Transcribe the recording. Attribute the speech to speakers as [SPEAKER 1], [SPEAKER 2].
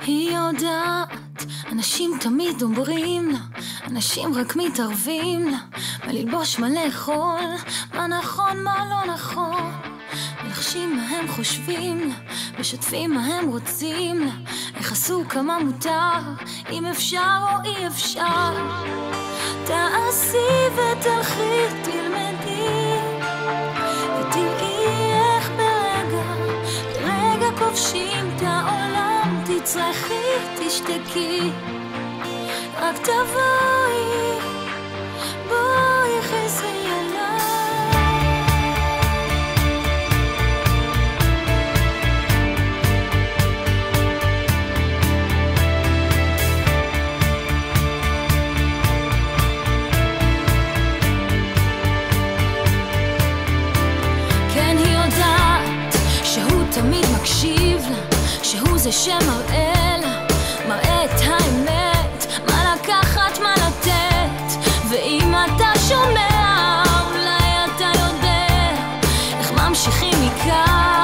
[SPEAKER 1] היא יודעת, אנשים תמיד אומרים לה, אנשים רק מתערבים לה, מה ללבוש, מה לאכול, מה נכון, מה לא נכון, מלחשים מה הם חושבים לה, משתפים מה הם רוצים לה, איך עשו כמה מותר, אם אפשר או אי אפשר. תעשי ותלכי, תלמדי ותראי איך ברגע כובשים את העולם. תצרכי, תשתקי, רק תבואי, בואי חזרי אליי. כן, היא יודעת שהוא תמיד מקשיב לה, שהוא זה שמראה לה, מראה את האמת, מה לקחת, מה לתת. ואם אתה שומע, אולי אתה יודע איך ממשיכים מכאן.